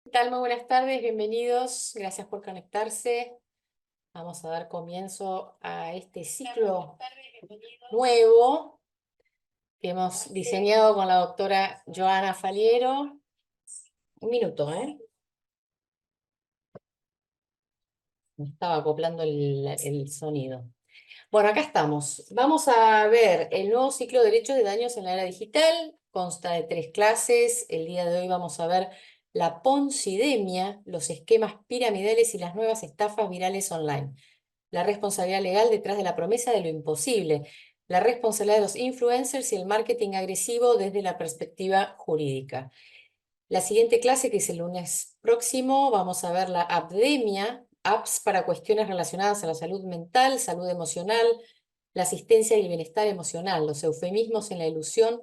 ¿Qué tal? Muy buenas tardes, bienvenidos. Gracias por conectarse. Vamos a dar comienzo a este ciclo nuevo que hemos diseñado con la doctora Joana Faliero. Un minuto, ¿eh? Me estaba acoplando el sonido. Bueno, acá estamos. Vamos a ver el nuevo ciclo de derechos de daños en la era digital. Consta de 3 clases. El día de hoy vamos a ver la poncidemia, los esquemas piramidales y las nuevas estafas virales online. La responsabilidad legal detrás de la promesa de lo imposible. La responsabilidad de los influencers y el marketing agresivo desde la perspectiva jurídica. La siguiente clase, que es el lunes próximo, vamos a ver la apdemia, apps para cuestiones relacionadas a la salud mental, salud emocional, la asistencia y el bienestar emocional, los eufemismos en la ilusión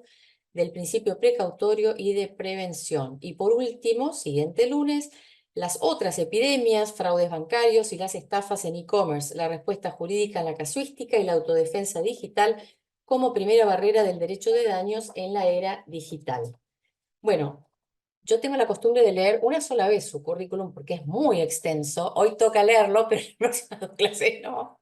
del principio precautorio y de prevención. Y por último, siguiente lunes, las otras epidemias, fraudes bancarios y las estafas en e-commerce, la respuesta jurídica en la casuística y la autodefensa digital como primera barrera del derecho de daños en la era digital. Bueno, yo tengo la costumbre de leer una sola vez su currículum porque es muy extenso. Hoy toca leerlo, pero en las próximas 2 clases no.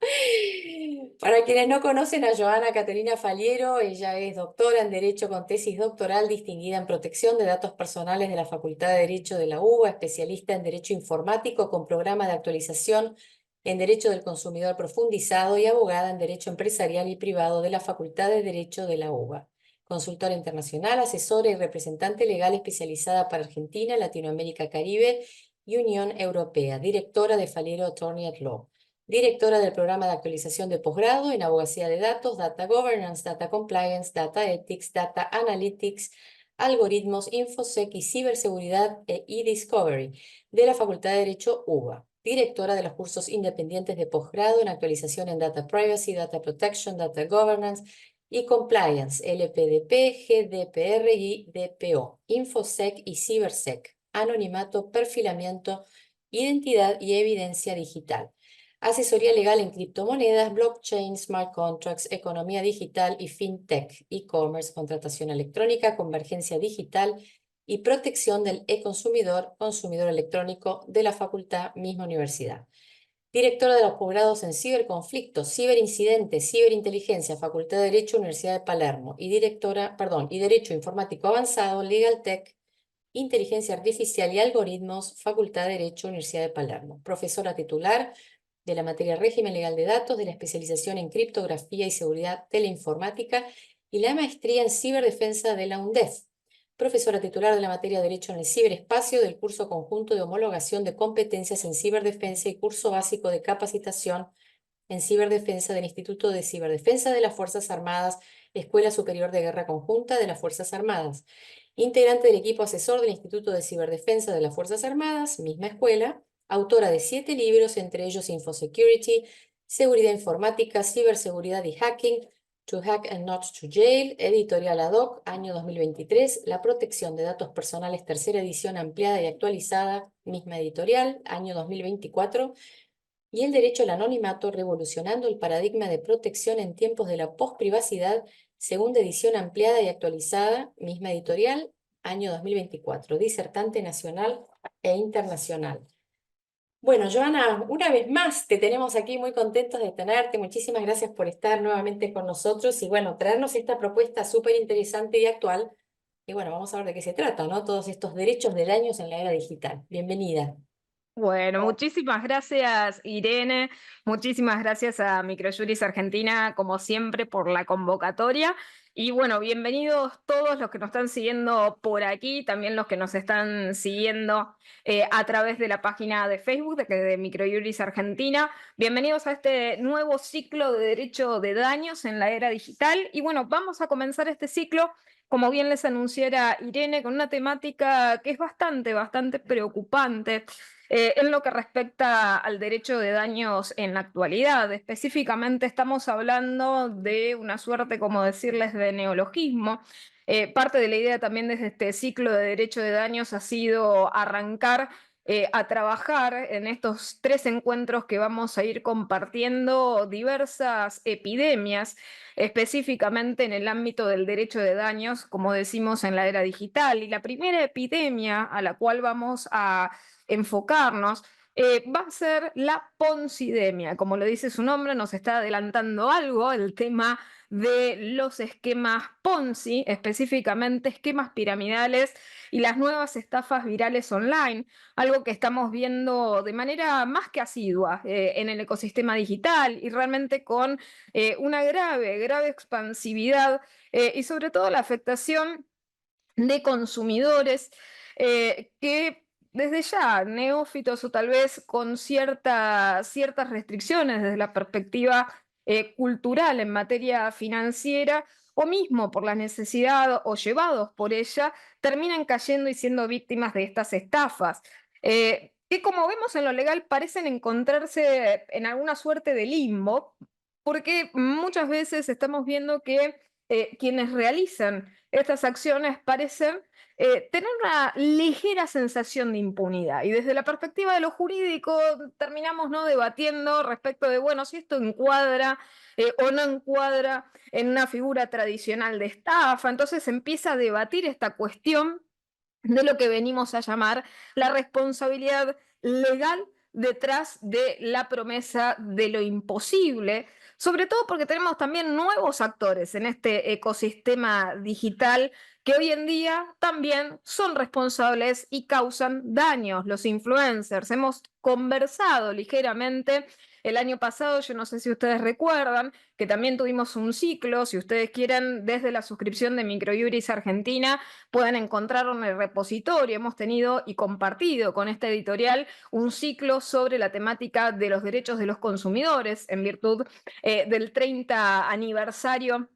Para quienes no conocen a Joana Caterina Faliero, ella es doctora en Derecho con tesis doctoral distinguida en protección de datos personales de la Facultad de Derecho de la UBA, especialista en Derecho Informático con programa de actualización en Derecho del Consumidor profundizado y abogada en Derecho Empresarial y Privado de la Facultad de Derecho de la UBA. Consultora internacional, asesora y representante legal especializada para Argentina, Latinoamérica, Caribe y Unión Europea, directora de Faliero Attorney at Law, directora del programa de actualización de posgrado en abogacía de datos, Data Governance, Data Compliance, Data Ethics, Data Analytics, algoritmos, InfoSec y ciberseguridad e e-discovery de la Facultad de Derecho UBA. Directora de los cursos independientes de posgrado en actualización en Data Privacy, Data Protection, Data Governance y Compliance, LPDP, GDPR y DPO, InfoSec y CiberSec, anonimato, perfilamiento, identidad y evidencia digital. Asesoría legal en criptomonedas, blockchain, smart contracts, economía digital y fintech, e-commerce, contratación electrónica, convergencia digital y protección del e-consumidor, consumidor electrónico de la facultad, misma universidad. Directora de los posgrados en ciberconflictos, ciberincidentes, ciberinteligencia, Facultad de Derecho, Universidad de Palermo, y y Derecho Informático Avanzado, Legal Tech, Inteligencia Artificial y Algoritmos, Facultad de Derecho, Universidad de Palermo. Profesora titular de la materia Régimen Legal de Datos, de la especialización en Criptografía y Seguridad Teleinformática y la maestría en Ciberdefensa de la UNDEF. Profesora titular de la materia Derecho en el Ciberespacio del curso conjunto de homologación de competencias en ciberdefensa y curso básico de capacitación en ciberdefensa del Instituto de Ciberdefensa de las Fuerzas Armadas, Escuela Superior de Guerra Conjunta de las Fuerzas Armadas. Integrante del equipo asesor del Instituto de Ciberdefensa de las Fuerzas Armadas, misma escuela, autora de 7 libros, entre ellos Infosecurity, Seguridad Informática, Ciberseguridad y Hacking, To Hack and Not to Jail, editorial ad hoc, año 2023, La protección de datos personales, tercera edición ampliada y actualizada, misma editorial, año 2024, y el derecho al anonimato, revolucionando el paradigma de protección en tiempos de la posprivacidad, segunda edición ampliada y actualizada, misma editorial, año 2024, disertante nacional e internacional. Bueno, Joana, una vez más te tenemos aquí muy contentos de tenerte. Muchísimas gracias por estar nuevamente con nosotros y bueno, traernos esta propuesta súper interesante y actual. Y bueno, vamos a ver de qué se trata, ¿no? Todos estos derechos de daños en la era digital. Bienvenida. Bueno, muchísimas gracias, Irene. Muchísimas gracias a Microjuris Argentina, como siempre, por la convocatoria. Y bueno, bienvenidos todos los que nos están siguiendo por aquí, también los que nos están siguiendo a través de la página de Facebook de Microjuris Argentina. Bienvenidos a este nuevo ciclo de derecho de daños en la era digital. Y bueno, vamos a comenzar este ciclo, como bien les anunciara Irene, con una temática que es bastante preocupante en lo que respecta al derecho de daños en la actualidad. Específicamente estamos hablando de una suerte, como decirles, de neologismo. Parte de la idea también desde este ciclo de derecho de daños ha sido arrancar a trabajar en estos 3 encuentros que vamos a ir compartiendo diversas epidemias, específicamente en el ámbito del derecho de daños, como decimos en la era digital. Y la primera epidemia a la cual vamos a enfocarnos va a ser la poncidemia. Como lo dice su nombre, nos está adelantando algo, el tema de los esquemas Ponzi, específicamente esquemas piramidales y las nuevas estafas virales online, algo que estamos viendo de manera más que asidua en el ecosistema digital y realmente con una grave expansividad y sobre todo la afectación de consumidores que desde ya, neófitos o tal vez con ciertas restricciones desde la perspectiva cultural en materia financiera, o mismo por la necesidad o llevados por ella, terminan cayendo y siendo víctimas de estas estafas. Que como vemos en lo legal parecen encontrarse en alguna suerte de limbo, porque muchas veces estamos viendo que quienes realizan estas acciones parecen tener una ligera sensación de impunidad. Y desde la perspectiva de lo jurídico terminamos, ¿no?, debatiendo respecto de, bueno, si esto encuadra o no encuadra en una figura tradicional de estafa. Entonces empieza a debatir esta cuestión de lo que venimos a llamar la responsabilidad legal detrás de la promesa de lo imposible, sobre todo porque tenemos también nuevos actores en este ecosistema digital que hoy en día también son responsables y causan daños, los influencers. Hemos conversado ligeramente el año pasado, yo no sé si ustedes recuerdan, que también tuvimos un ciclo, si ustedes quieren, desde la suscripción de Microjuris Argentina, pueden encontrarlo en el repositorio. Hemos tenido y compartido con esta editorial un ciclo sobre la temática de los derechos de los consumidores en virtud del 30 aniversario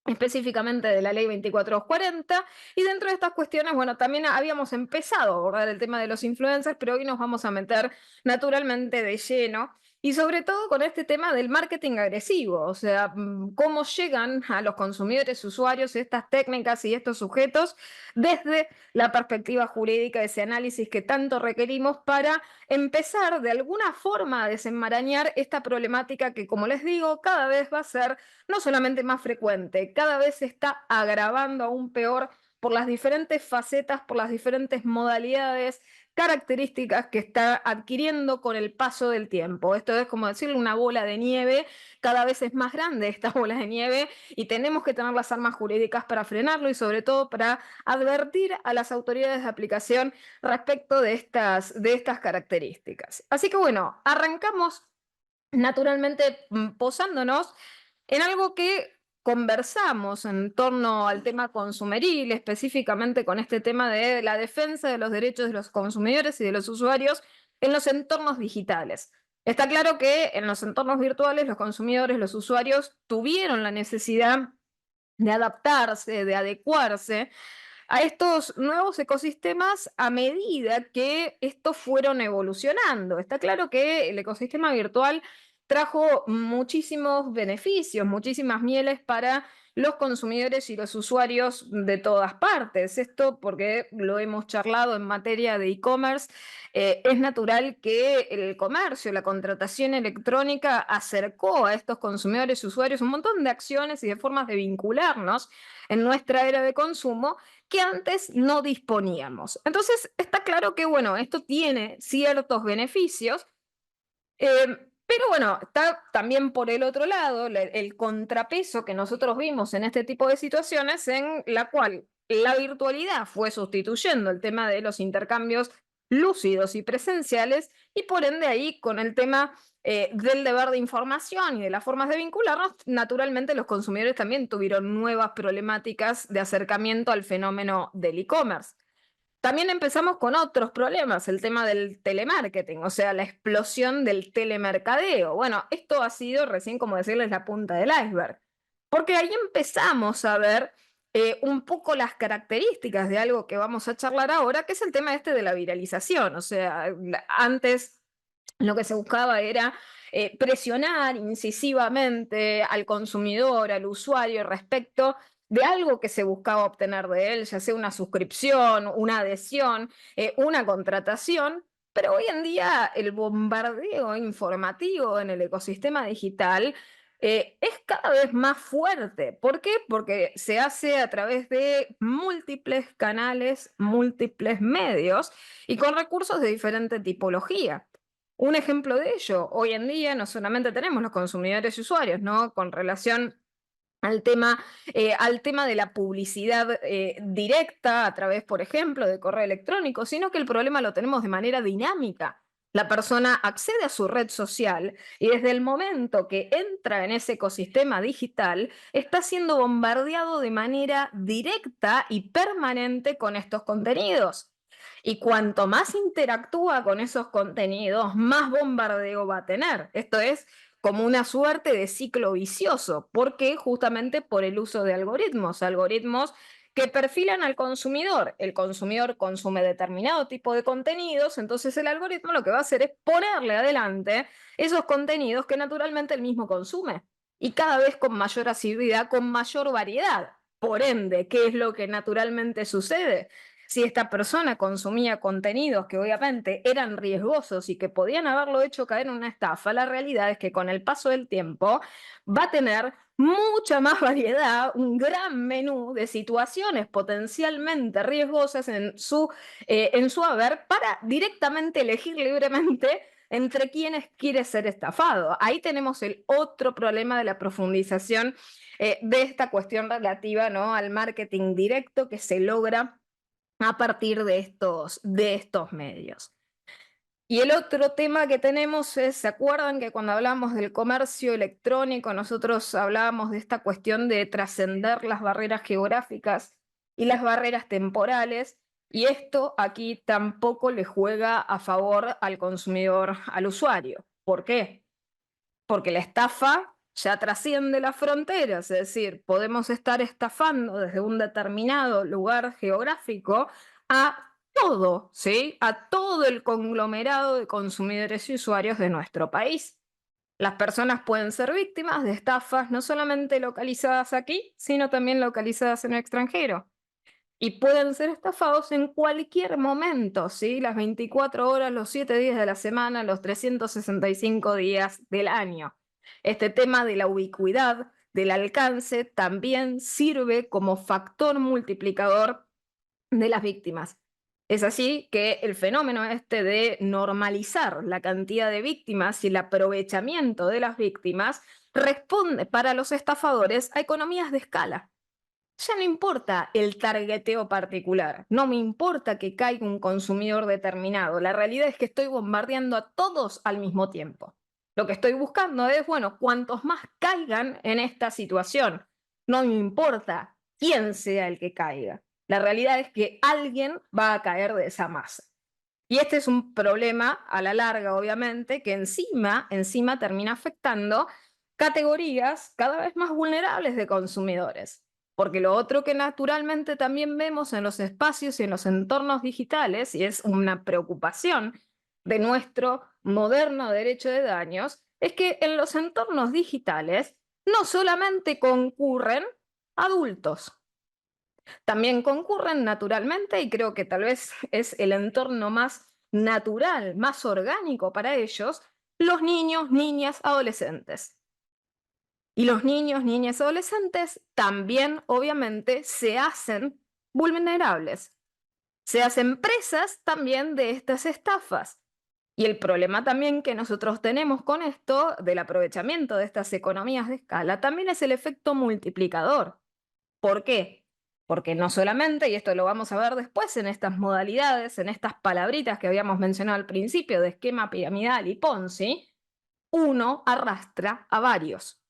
específicamente de la ley 2440, y dentro de estas cuestiones, bueno, también habíamos empezado a abordar el tema de los influencers, pero hoy nos vamos a meter naturalmente de lleno, y sobre todo con este tema del marketing agresivo, o sea, cómo llegan a los consumidores, usuarios, estas técnicas y estos sujetos desde la perspectiva jurídica, ese análisis que tanto requerimos para empezar de alguna forma a desenmarañar esta problemática que, como les digo, cada vez va a ser no solamente más frecuente, cada vez se está agravando aún peor por las diferentes facetas, por las diferentes modalidades, características que está adquiriendo con el paso del tiempo. Esto es como decirle una bola de nieve, cada vez es más grande esta bola de nieve y tenemos que tener las armas jurídicas para frenarlo y sobre todo para advertir a las autoridades de aplicación respecto de estas características. Así que bueno, arrancamos naturalmente posándonos en algo que conversamos en torno al tema consumeril, específicamente con este tema de la defensa de los derechos de los consumidores y de los usuarios en los entornos digitales. Está claro que en los entornos virtuales los consumidores, los usuarios tuvieron la necesidad de adaptarse, de adecuarse a estos nuevos ecosistemas a medida que estos fueron evolucionando. Está claro que el ecosistema virtual trajo muchísimos beneficios, muchísimas mieles para los consumidores y los usuarios de todas partes. Esto porque lo hemos charlado en materia de e-commerce. Es natural que el comercio, la contratación electrónica acercó a estos consumidores y usuarios un montón de acciones y de formas de vincularnos en nuestra era de consumo que antes no disponíamos. Entonces, está claro que, bueno, esto tiene ciertos beneficios, pero bueno, está también por el otro lado el contrapeso que nosotros vimos en este tipo de situaciones en la cual la virtualidad fue sustituyendo el tema de los intercambios lúcidos y presenciales y por ende ahí con el tema del deber de información y de las formas de vincularnos, naturalmente los consumidores también tuvieron nuevas problemáticas de acercamiento al fenómeno del e-commerce. También empezamos con otros problemas, el tema del telemarketing, o sea, la explosión del telemercadeo. Bueno, esto ha sido recién, como decirles, la punta del iceberg, porque ahí empezamos a ver un poco las características de algo que vamos a charlar ahora, que es el tema este de la viralización. O sea, antes lo que se buscaba era presionar incisivamente al consumidor, al usuario respecto de algo que se buscaba obtener de él, ya sea una suscripción, una adhesión, una contratación, Pero hoy en día el bombardeo informativo en el ecosistema digital es cada vez más fuerte. ¿Por qué? Porque se hace a través de múltiples canales, múltiples medios y con recursos de diferente tipología. Un ejemplo de ello, hoy en día no solamente tenemos los consumidores y usuarios, ¿no? Con relación al tema de la publicidad directa a través, por ejemplo, de correo electrónico, sino que el problema lo tenemos de manera dinámica. La persona accede a su red social y desde el momento que entra en ese ecosistema digital, está siendo bombardeado de manera directa y permanente con estos contenidos. Y cuanto más interactúa con esos contenidos, más bombardeo va a tener. Esto es como una suerte de ciclo vicioso. ¿Por qué? Justamente por el uso de algoritmos que perfilan al consumidor. El consumidor consume determinado tipo de contenidos, entonces el algoritmo lo que va a hacer es ponerle adelante esos contenidos que naturalmente el mismo consume. Y cada vez con mayor asiduidad, con mayor variedad. Por ende, ¿qué es lo que naturalmente sucede? Si esta persona consumía contenidos que obviamente eran riesgosos y que podían haberlo hecho caer en una estafa, la realidad es que con el paso del tiempo va a tener mucha más variedad, un gran menú de situaciones potencialmente riesgosas en su haber para directamente elegir libremente entre quienes quiere ser estafado. Ahí tenemos el otro problema de la profundización de esta cuestión relativa, ¿no?, al marketing directo que se logra a partir de estos medios. Y el otro tema que tenemos es, ¿se acuerdan que cuando hablamos del comercio electrónico, nosotros hablábamos de esta cuestión de trascender las barreras geográficas y las barreras temporales? Y esto aquí tampoco le juega a favor al consumidor, al usuario. ¿Por qué? Porque la estafa ya trasciende las fronteras, es decir, podemos estar estafando desde un determinado lugar geográfico a todo, ¿sí? A todo el conglomerado de consumidores y usuarios de nuestro país. Las personas pueden ser víctimas de estafas no solamente localizadas aquí, sino también localizadas en el extranjero. Y pueden ser estafados en cualquier momento, ¿sí? Las 24 horas, los 7 días de la semana, los 365 días del año. Este tema de la ubicuidad, del alcance, también sirve como factor multiplicador de las víctimas. Es así que el fenómeno este de normalizar la cantidad de víctimas y el aprovechamiento de las víctimas responde para los estafadores a economías de escala. Ya no importa el targeteo particular, no me importa que caiga un consumidor determinado, la realidad es que estoy bombardeando a todos al mismo tiempo. Lo que estoy buscando es, bueno, cuantos más caigan en esta situación, no me importa quién sea el que caiga. La realidad es que alguien va a caer de esa masa. Y este es un problema a la larga, obviamente, que encima termina afectando categorías cada vez más vulnerables de consumidores. Porque lo otro que naturalmente también vemos en los espacios y en los entornos digitales, y es una preocupación de nuestro moderno derecho de daños, es que en los entornos digitales no solamente concurren adultos, también concurren naturalmente, y creo que tal vez es el entorno más natural, más orgánico para ellos, los niños, niñas, adolescentes. Y los niños, niñas, adolescentes también, obviamente, se hacen vulnerables. Se hacen presas también de estas estafas. Y el problema también que nosotros tenemos con esto, del aprovechamiento de estas economías de escala, también es el efecto multiplicador. ¿Por qué? Porque no solamente, y esto lo vamos a ver después en estas modalidades, en estas palabritas que habíamos mencionado al principio de esquema piramidal y Ponzi, uno arrastra a varios.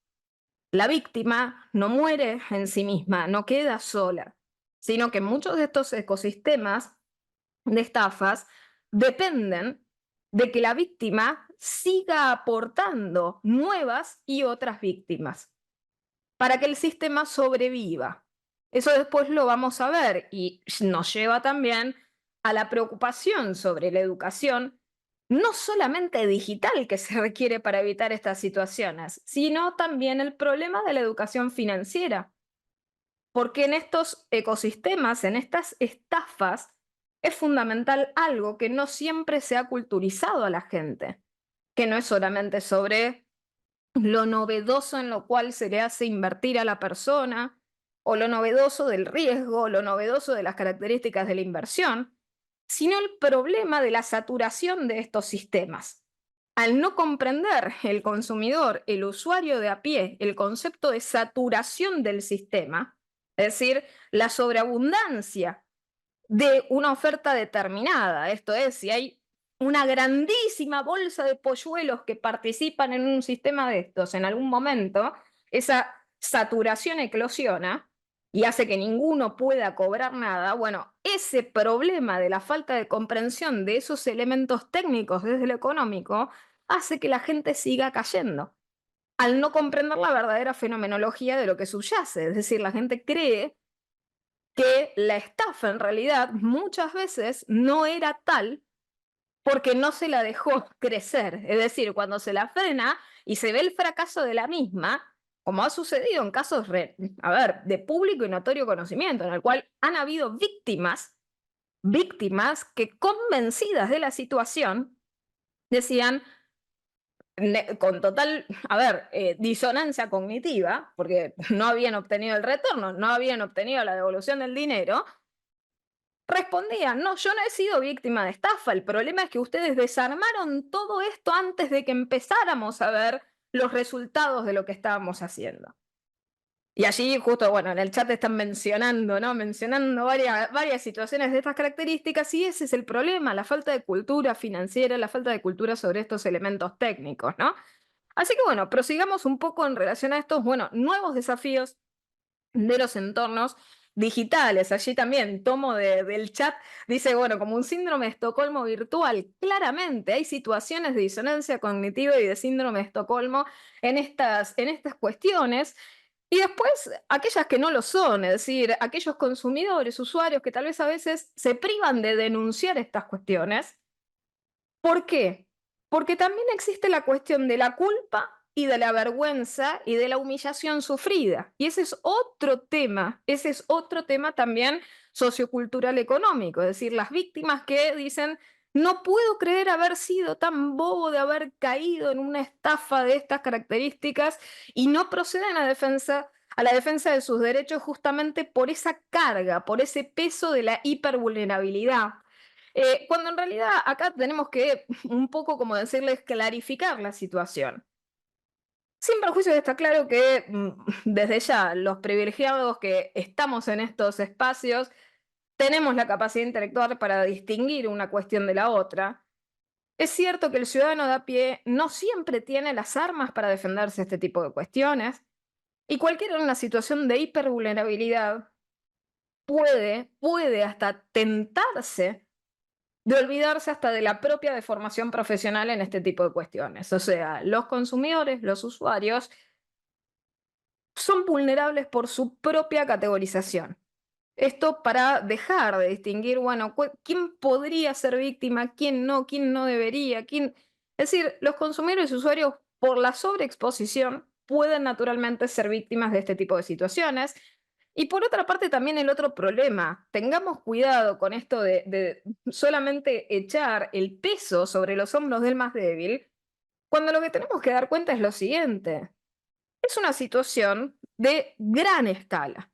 La víctima no muere en sí misma, no queda sola, sino que muchos de estos ecosistemas de estafas dependen de que la víctima siga aportando nuevas y otras víctimas para que el sistema sobreviva. Eso después lo vamos a ver y nos lleva también a la preocupación sobre la educación, no solamente digital que se requiere para evitar estas situaciones, sino también el problema de la educación financiera. Porque en estos ecosistemas, en estas estafas, es fundamental algo que no siempre se ha culturizado a la gente, que no es solamente sobre lo novedoso en lo cual se le hace invertir a la persona, o lo novedoso del riesgo, o lo novedoso de las características de la inversión, sino el problema de la saturación de estos sistemas. Al no comprender el consumidor, el usuario de a pie, el concepto de saturación del sistema, es decir, la sobreabundancia de una oferta determinada. Esto es, si hay una grandísima bolsa de polluelos que participan en un sistema de estos en algún momento, esa saturación eclosiona y hace que ninguno pueda cobrar nada. Bueno, ese problema de la falta de comprensión de esos elementos técnicos desde lo económico hace que la gente siga cayendo al no comprender la verdadera fenomenología de lo que subyace. Es decir, la gente cree que la estafa en realidad muchas veces no era tal porque no se la dejó crecer. Es decir, cuando se la frena y se ve el fracaso de la misma, como ha sucedido en casos, a ver, de público y notorio conocimiento, en el cual han habido víctimas que convencidas de la situación decían, con total, a ver, disonancia cognitiva, porque no habían obtenido el retorno, no habían obtenido la devolución del dinero, respondían, no, yo no he sido víctima de estafa, el problema es que ustedes desarmaron todo esto antes de que empezáramos a ver los resultados de lo que estábamos haciendo. Y allí justo, bueno, en el chat están mencionando, ¿no? Mencionando varias situaciones de estas características y ese es el problema, la falta de cultura financiera, la falta de cultura sobre estos elementos técnicos, ¿no? Así que bueno, prosigamos un poco en relación a estos, bueno, nuevos desafíos de los entornos digitales. Allí también tomo del chat, dice, bueno, como un síndrome de Estocolmo virtual. Claramente hay situaciones de disonancia cognitiva y de síndrome de Estocolmo en estas cuestiones. Y después, aquellas que no lo son, es decir, aquellos consumidores, usuarios que tal vez a veces se privan de denunciar estas cuestiones. ¿Por qué? Porque también existe la cuestión de la culpa y de la vergüenza y de la humillación sufrida. Y ese es otro tema también sociocultural económico, es decir, las víctimas que dicen, no puedo creer haber sido tan bobo de haber caído en una estafa de estas características y no proceden a la defensa de sus derechos justamente por esa carga, por ese peso de la hipervulnerabilidad. Cuando en realidad acá tenemos que un poco, como decirles, clarificar la situación. Sin perjuicio está claro que desde ya los privilegiados que estamos en estos espacios tenemos la capacidad intelectual para distinguir una cuestión de la otra. Es cierto que el ciudadano de a pie no siempre tiene las armas para defenderse de este tipo de cuestiones y cualquiera en una situación de hipervulnerabilidad puede hasta tentarse de olvidarse hasta de la propia deformación profesional en este tipo de cuestiones. O sea, los consumidores, los usuarios, son vulnerables por su propia categorización. Esto para dejar de distinguir, bueno, quién podría ser víctima, quién no debería, quién... Es decir, los consumidores y usuarios, por la sobreexposición, pueden naturalmente ser víctimas de este tipo de situaciones. Y por otra parte, también el otro problema, tengamos cuidado con esto de solamente echar el peso sobre los hombros del más débil, cuando lo que tenemos que dar cuenta es lo siguiente, es una situación de gran escala,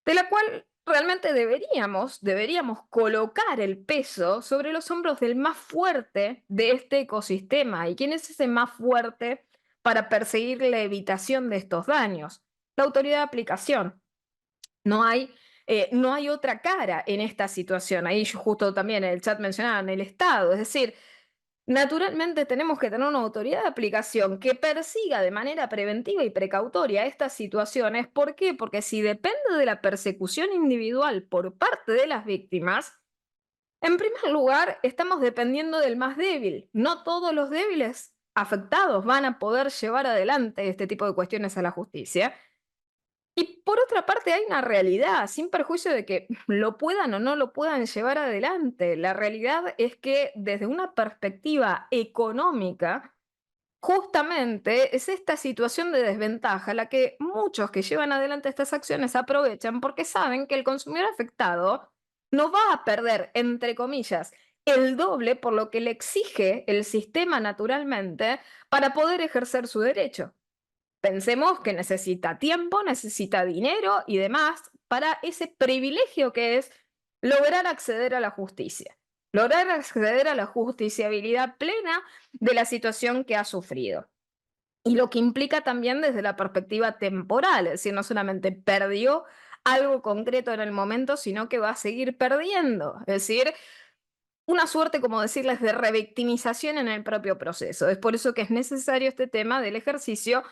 de la cual realmente deberíamos colocar el peso sobre los hombros del más fuerte de este ecosistema. ¿Y quién es ese más fuerte para perseguir la evitación de estos daños? La autoridad de aplicación. No hay otra cara en esta situación. Ahí yo justo también en el chat mencionaban el Estado. Es decir, naturalmente tenemos que tener una autoridad de aplicación que persiga de manera preventiva y precautoria estas situaciones. ¿Por qué? Porque si depende de la persecución individual por parte de las víctimas, en primer lugar, estamos dependiendo del más débil. No todos los débiles afectados van a poder llevar adelante este tipo de cuestiones a la justicia. Y por otra parte hay una realidad, sin perjuicio de que lo puedan o no lo puedan llevar adelante. La realidad es que desde una perspectiva económica, justamente es esta situación de desventaja la que muchos que llevan adelante estas acciones aprovechan porque saben que el consumidor afectado no va a perder, entre comillas, el doble por lo que le exige el sistema naturalmente para poder ejercer su derecho. Pensemos que necesita tiempo, necesita dinero y demás para ese privilegio que es lograr acceder a la justicia, lograr acceder a la justiciabilidad plena de la situación que ha sufrido. Y lo que implica también desde la perspectiva temporal, es decir, no solamente perdió algo concreto en el momento, sino que va a seguir perdiendo. Es decir, una suerte, como decirles, de revictimización en el propio proceso. Es por eso que es necesario este tema del ejercicio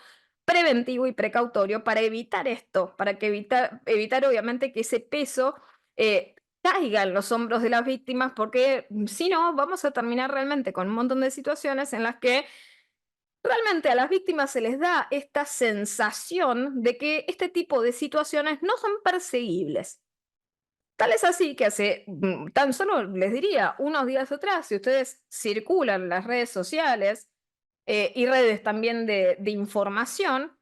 preventivo y precautorio para evitar esto, para que evitar obviamente que ese peso caiga en los hombros de las víctimas, porque si no, vamos a terminar realmente con un montón de situaciones en las que realmente a las víctimas se les da esta sensación de que este tipo de situaciones no son perseguibles. Tal es así que hace tan solo, les diría, unos días atrás, si ustedes circulan las redes sociales y redes también de información,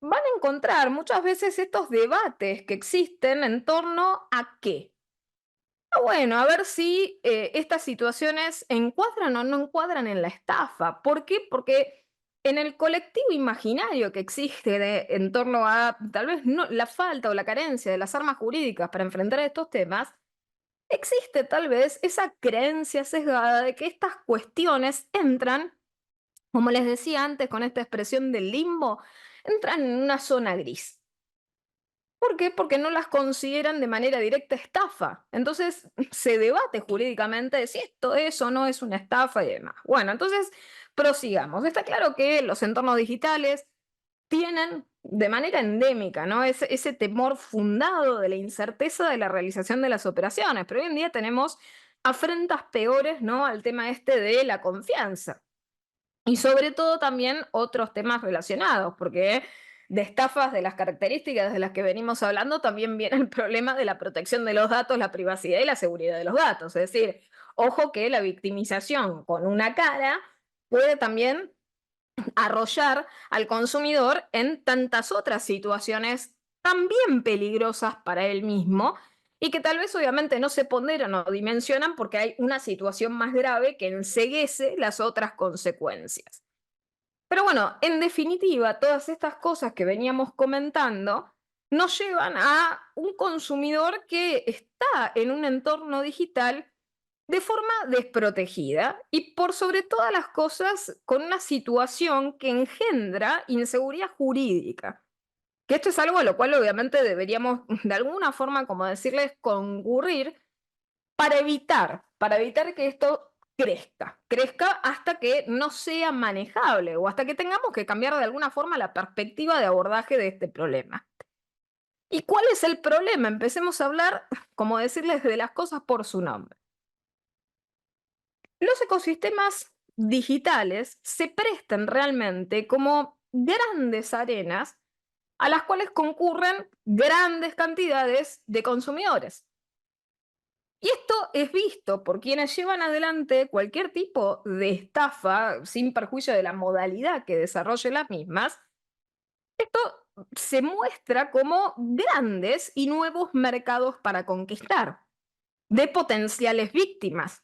van a encontrar muchas veces estos debates que existen en torno a qué. Bueno, a ver si estas situaciones encuadran o no encuadran en la estafa. ¿Por qué? Porque en el colectivo imaginario que existe en torno a tal vez no, la falta o la carencia de las armas jurídicas para enfrentar estos temas, existe tal vez esa creencia sesgada de que estas cuestiones entran, como les decía antes con esta expresión del limbo, entran en una zona gris. ¿Por qué? Porque no las consideran de manera directa estafa. Entonces se debate jurídicamente de si esto es o no es una estafa y demás. Bueno, entonces prosigamos. Está claro que los entornos digitales tienen de manera endémica, ¿no? Ese temor fundado de la incerteza de la realización de las operaciones. Pero hoy en día tenemos afrentas peores, ¿no? Al tema este de la confianza. Y sobre todo también otros temas relacionados, porque de estafas de las características de las que venimos hablando también viene el problema de la protección de los datos, la privacidad y la seguridad de los datos. Es decir, ojo que la victimización con una cara puede también arrollar al consumidor en tantas otras situaciones también peligrosas para él mismo y que tal vez obviamente no se ponderan o dimensionan porque hay una situación más grave que enceguece las otras consecuencias. Pero bueno, en definitiva, todas estas cosas que veníamos comentando nos llevan a un consumidor que está en un entorno digital de forma desprotegida y por sobre todas las cosas con una situación que engendra inseguridad jurídica. Que esto es algo a lo cual obviamente deberíamos de alguna forma, como decirles, concurrir para evitar que esto crezca hasta que no sea manejable o hasta que tengamos que cambiar de alguna forma la perspectiva de abordaje de este problema. ¿Y cuál es el problema? Empecemos a hablar, como decirles, de las cosas por su nombre. Los ecosistemas digitales se prestan realmente como grandes arenas a las cuales concurren grandes cantidades de consumidores. Y esto es visto por quienes llevan adelante cualquier tipo de estafa, sin perjuicio de la modalidad que desarrolle las mismas. Esto se muestra como grandes y nuevos mercados para conquistar, de potenciales víctimas.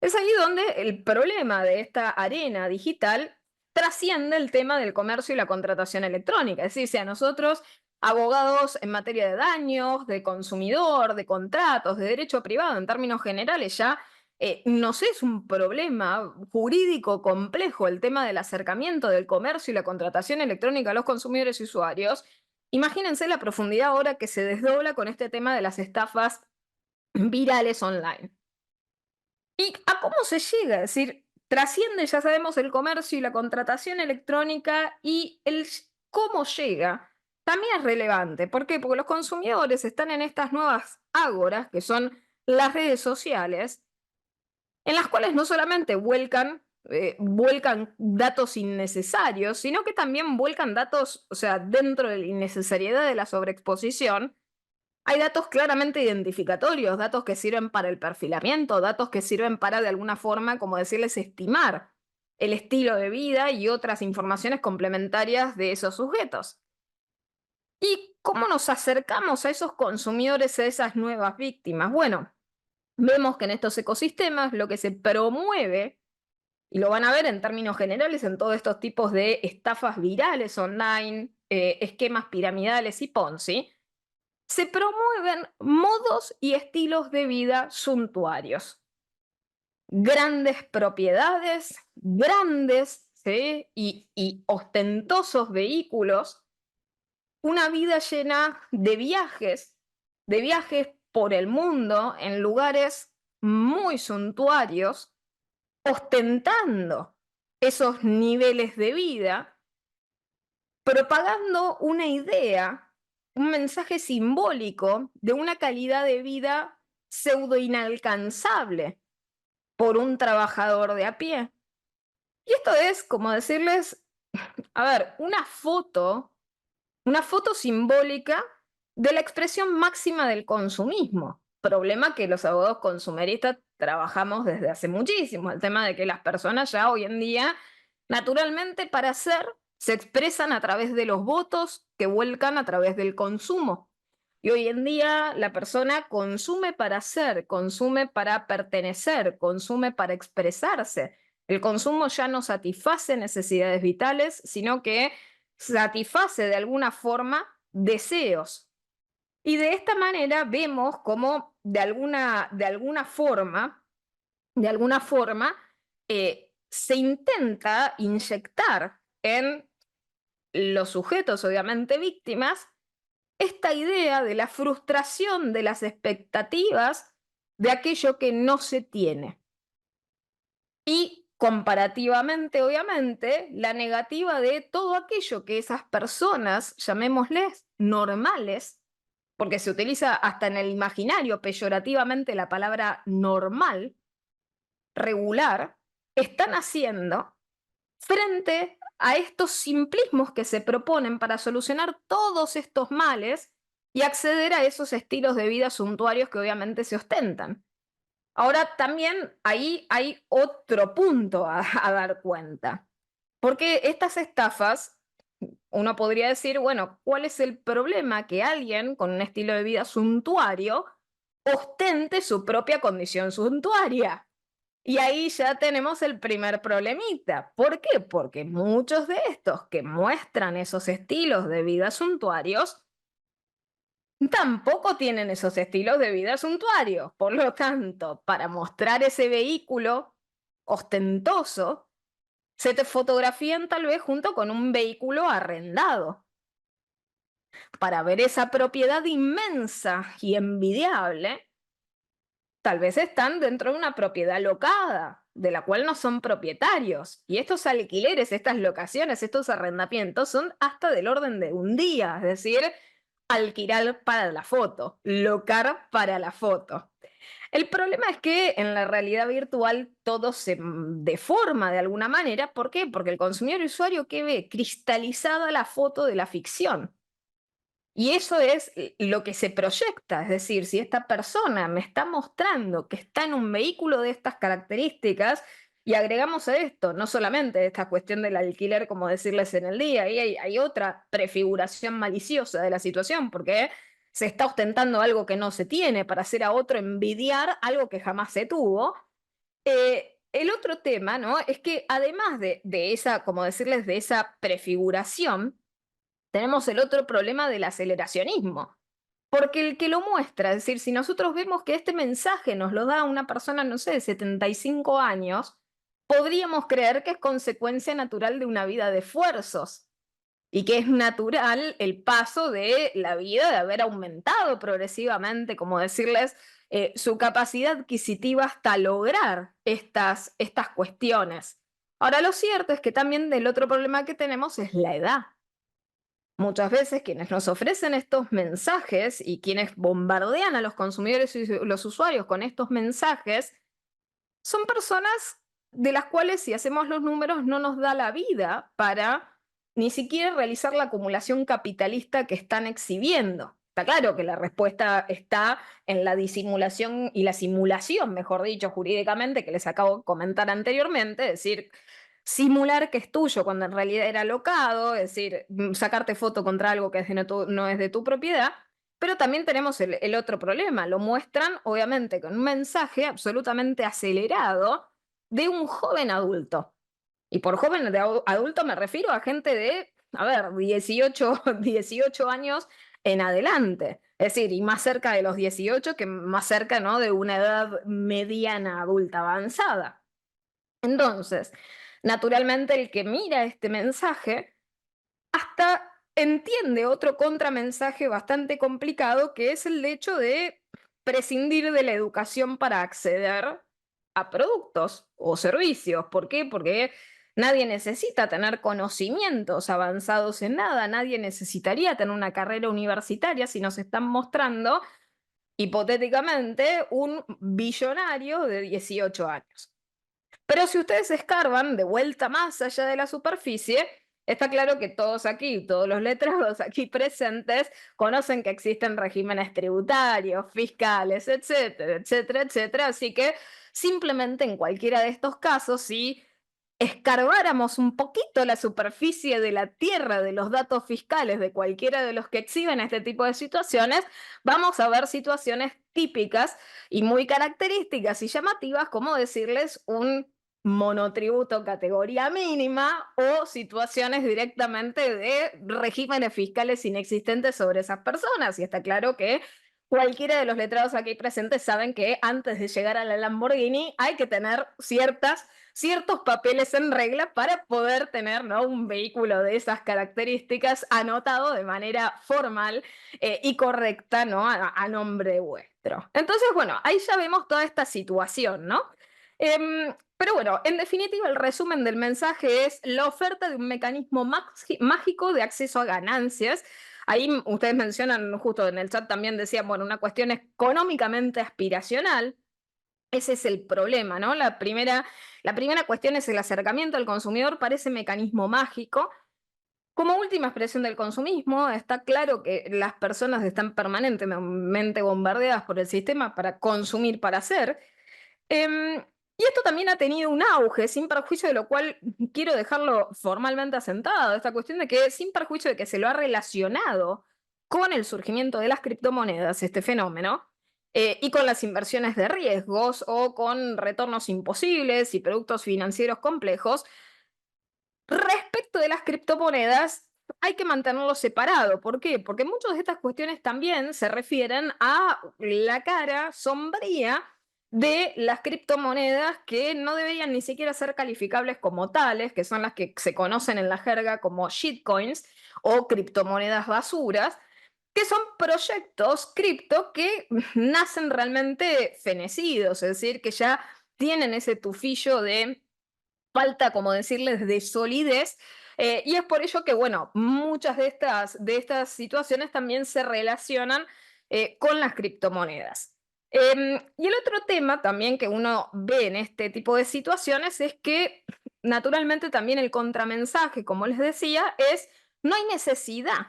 Es ahí donde el problema de esta arena digital trasciende el tema del comercio y la contratación electrónica. Es decir, si a nosotros, abogados en materia de daños, de consumidor, de contratos, de derecho privado, en términos generales, ya nos es un problema jurídico complejo el tema del acercamiento del comercio y la contratación electrónica a los consumidores y usuarios, imagínense la profundidad ahora que se desdobla con este tema de las estafas virales online. ¿Y a cómo se llega? Es decir, trasciende, ya sabemos, el comercio y la contratación electrónica y el cómo llega también es relevante. ¿Por qué? Porque los consumidores están en estas nuevas ágoras, que son las redes sociales, en las cuales no solamente vuelcan datos innecesarios, sino que también vuelcan datos, o sea, dentro de la innecesariedad de la sobreexposición, hay datos claramente identificatorios, datos que sirven para el perfilamiento, datos que sirven para de alguna forma, como decirles, estimar el estilo de vida y otras informaciones complementarias de esos sujetos. ¿Y cómo nos acercamos a esos consumidores, a esas nuevas víctimas? Bueno, vemos que en estos ecosistemas lo que se promueve, y lo van a ver en términos generales en todos estos tipos de estafas virales online, esquemas piramidales y Ponzi, se promueven modos y estilos de vida suntuarios. Grandes propiedades, grandes, ¿sí? y ostentosos vehículos, una vida llena de viajes por el mundo en lugares muy suntuarios, ostentando esos niveles de vida, propagando una idea, un mensaje simbólico de una calidad de vida pseudo inalcanzable por un trabajador de a pie. Y esto es como decirles, a ver, una foto simbólica de la expresión máxima del consumismo. Problema que los abogados consumeristas trabajamos desde hace muchísimo, el tema de que las personas ya hoy en día, naturalmente para hacer, se expresan a través de los votos que vuelcan a través del consumo. Y hoy en día la persona consume para ser, consume para pertenecer, consume para expresarse. El consumo ya no satisface necesidades vitales, sino que satisface de alguna forma deseos. Y de esta manera vemos cómo de alguna forma se intenta inyectar en los sujetos, obviamente víctimas, esta idea de la frustración de las expectativas de aquello que no se tiene. Y comparativamente, obviamente, la negativa de todo aquello que esas personas, llamémosles normales, porque se utiliza hasta en el imaginario peyorativamente la palabra normal, regular, están haciendo frente a estos simplismos que se proponen para solucionar todos estos males y acceder a esos estilos de vida suntuarios que obviamente se ostentan. Ahora también ahí hay otro punto a dar cuenta, porque estas estafas, uno podría decir, bueno, ¿cuál es el problema que alguien con un estilo de vida suntuario ostente su propia condición suntuaria? Y ahí ya tenemos el primer problemita. ¿Por qué? Porque muchos de estos que muestran esos estilos de vida suntuarios tampoco tienen esos estilos de vida suntuarios. Por lo tanto, para mostrar ese vehículo ostentoso, se te fotografían tal vez junto con un vehículo arrendado. Para ver esa propiedad inmensa y envidiable, tal vez están dentro de una propiedad locada, de la cual no son propietarios. Y estos alquileres, estas locaciones, estos arrendamientos son hasta del orden de un día, es decir, alquilar para la foto, locar para la foto. El problema es que en la realidad virtual todo se deforma de alguna manera. ¿Por qué? Porque el consumidor y usuario que ve cristalizada la foto de la ficción. Y eso es lo que se proyecta, es decir, si esta persona me está mostrando que está en un vehículo de estas características, y agregamos a esto, no solamente esta cuestión del alquiler, como decirles en el día, ahí hay otra prefiguración maliciosa de la situación, porque se está ostentando algo que no se tiene para hacer a otro envidiar algo que jamás se tuvo. El otro tema, ¿no? Es que además de esa, como decirles, de esa prefiguración, tenemos el otro problema del aceleracionismo. Porque el que lo muestra, es decir, si nosotros vemos que este mensaje nos lo da una persona, no sé, de 75 años, podríamos creer que es consecuencia natural de una vida de esfuerzos y que es natural el paso de la vida de haber aumentado progresivamente, como decirles, su capacidad adquisitiva hasta lograr estas cuestiones. Ahora, lo cierto es que también del otro problema que tenemos es la edad. Muchas veces quienes nos ofrecen estos mensajes y quienes bombardean a los consumidores y los usuarios con estos mensajes son personas de las cuales, si hacemos los números, no nos da la vida para ni siquiera realizar la acumulación capitalista que están exhibiendo. Está claro que la respuesta está en la disimulación y la simulación, mejor dicho, jurídicamente, que les acabo de comentar anteriormente, es decir, simular que es tuyo cuando en realidad era locado, es decir, sacarte foto contra algo que no es de tu propiedad. Pero también tenemos el otro problema, lo muestran obviamente con un mensaje absolutamente acelerado de un joven adulto. Y por joven adulto me refiero a gente de, a ver, 18 años en adelante. Es decir, y más cerca de los 18 que más cerca, ¿no?, de una edad mediana adulta avanzada. Entonces, naturalmente el que mira este mensaje hasta entiende otro contramensaje bastante complicado, que es el hecho de prescindir de la educación para acceder a productos o servicios. ¿Por qué? Porque nadie necesita tener conocimientos avanzados en nada, nadie necesitaría tener una carrera universitaria si nos están mostrando, hipotéticamente, un billonario de 18 años. Pero si ustedes escarban de vuelta más allá de la superficie, está claro que todos aquí, todos los letrados aquí presentes, conocen que existen regímenes tributarios, fiscales, etcétera, etcétera, etcétera. Así que simplemente en cualquiera de estos casos, si escarbáramos un poquito la superficie de la tierra de los datos fiscales de cualquiera de los que exhiben este tipo de situaciones, vamos a ver situaciones típicas y muy características y llamativas, como decirles un monotributo categoría mínima o situaciones directamente de regímenes fiscales inexistentes sobre esas personas. Y está claro que cualquiera de los letrados aquí presentes saben que antes de llegar a la Lamborghini hay que tener ciertos papeles en regla para poder tener, ¿no?, un vehículo de esas características anotado de manera formal y correcta, ¿no?, a nombre vuestro. Entonces, bueno, ahí ya vemos toda esta situación, ¿no? Pero bueno, en definitiva, el resumen del mensaje es la oferta de un mecanismo mágico de acceso a ganancias. Ahí ustedes mencionan, justo en el chat también decían, bueno, una cuestión económicamente aspiracional. Ese es el problema, ¿no? La primera cuestión es el acercamiento al consumidor para ese mecanismo mágico. Como última expresión del consumismo, está claro que las personas están permanentemente bombardeadas por el sistema para consumir, para hacer. Y esto también ha tenido un auge, sin perjuicio de lo cual quiero dejarlo formalmente asentado, esta cuestión de que, sin perjuicio de que se lo ha relacionado con el surgimiento de las criptomonedas, este fenómeno, y con las inversiones de riesgos o con retornos imposibles y productos financieros complejos, respecto de las criptomonedas, hay que mantenerlo separado. ¿Por qué? Porque muchas de estas cuestiones también se refieren a la cara sombría de las criptomonedas que no deberían ni siquiera ser calificables como tales, que son las que se conocen en la jerga como shitcoins o criptomonedas basuras, que son proyectos cripto que nacen realmente fenecidos, es decir, que ya tienen ese tufillo de falta, como decirles, de solidez. Y es por ello que, bueno, muchas de estas situaciones también se relacionan con las criptomonedas. Y el otro tema también que uno ve en este tipo de situaciones es que, naturalmente, también el contramensaje, como les decía, es no hay necesidad.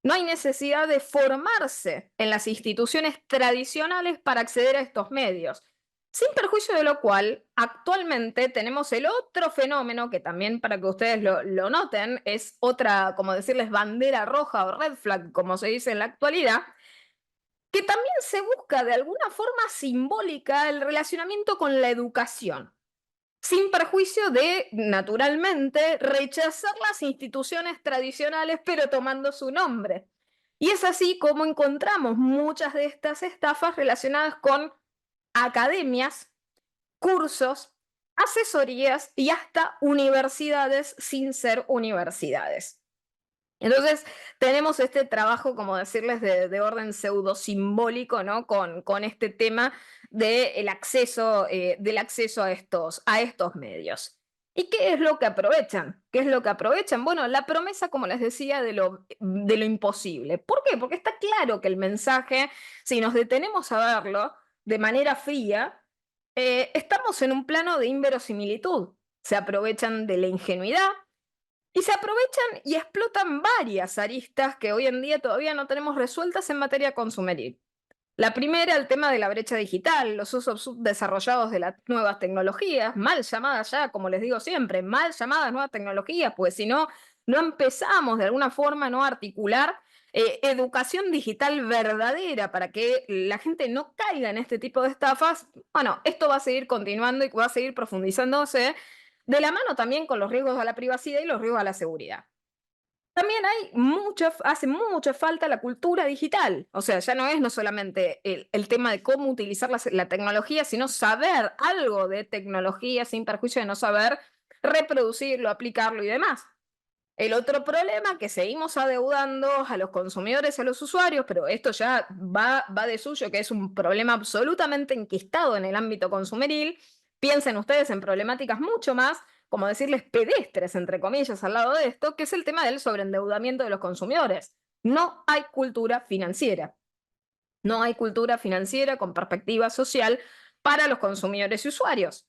No hay necesidad de formarse en las instituciones tradicionales para acceder a estos medios. Sin perjuicio de lo cual, actualmente tenemos el otro fenómeno que también, para que ustedes lo noten, es otra, como decirles, bandera roja o red flag, como se dice en la actualidad, que también se busca de alguna forma simbólica el relacionamiento con la educación, sin perjuicio de, naturalmente, rechazar las instituciones tradicionales, pero tomando su nombre. Y es así como encontramos muchas de estas estafas relacionadas con academias, cursos, asesorías y hasta universidades sin ser universidades. Entonces, tenemos este trabajo, como decirles, de orden pseudo simbólico, ¿no?, con este tema del acceso a estos medios. ¿Y qué es lo que aprovechan? ¿Qué es lo que aprovechan? Bueno, la promesa, como les decía, de lo imposible. ¿Por qué? Porque está claro que el mensaje, si nos detenemos a verlo de manera fría, estamos en un plano de inverosimilitud. Se aprovechan de la ingenuidad y se aprovechan y explotan varias aristas que hoy en día todavía no tenemos resueltas en materia consumeril. La primera, el tema de la brecha digital, los usos subdesarrollados de las nuevas tecnologías, mal llamadas ya, como les digo siempre, mal llamadas nuevas tecnologías, pues si no, no empezamos de alguna forma, ¿no?, a articular educación digital verdadera para que la gente no caiga en este tipo de estafas. Bueno, esto va a seguir continuando y va a seguir profundizándose de la mano también con los riesgos a la privacidad y los riesgos a la seguridad. También hace mucha falta la cultura digital. O sea, ya no es no solamente el tema de cómo utilizar la tecnología, sino saber algo de tecnología sin perjuicio de no saber reproducirlo, aplicarlo y demás. El otro problema que seguimos adeudando a los consumidores y a los usuarios, pero esto ya va de suyo, que es un problema absolutamente enquistado en el ámbito consumeril. Piensen ustedes en problemáticas mucho más, como decirles pedestres, entre comillas, al lado de esto, que es el tema del sobreendeudamiento de los consumidores. No hay cultura financiera. No hay cultura financiera con perspectiva social para los consumidores y usuarios.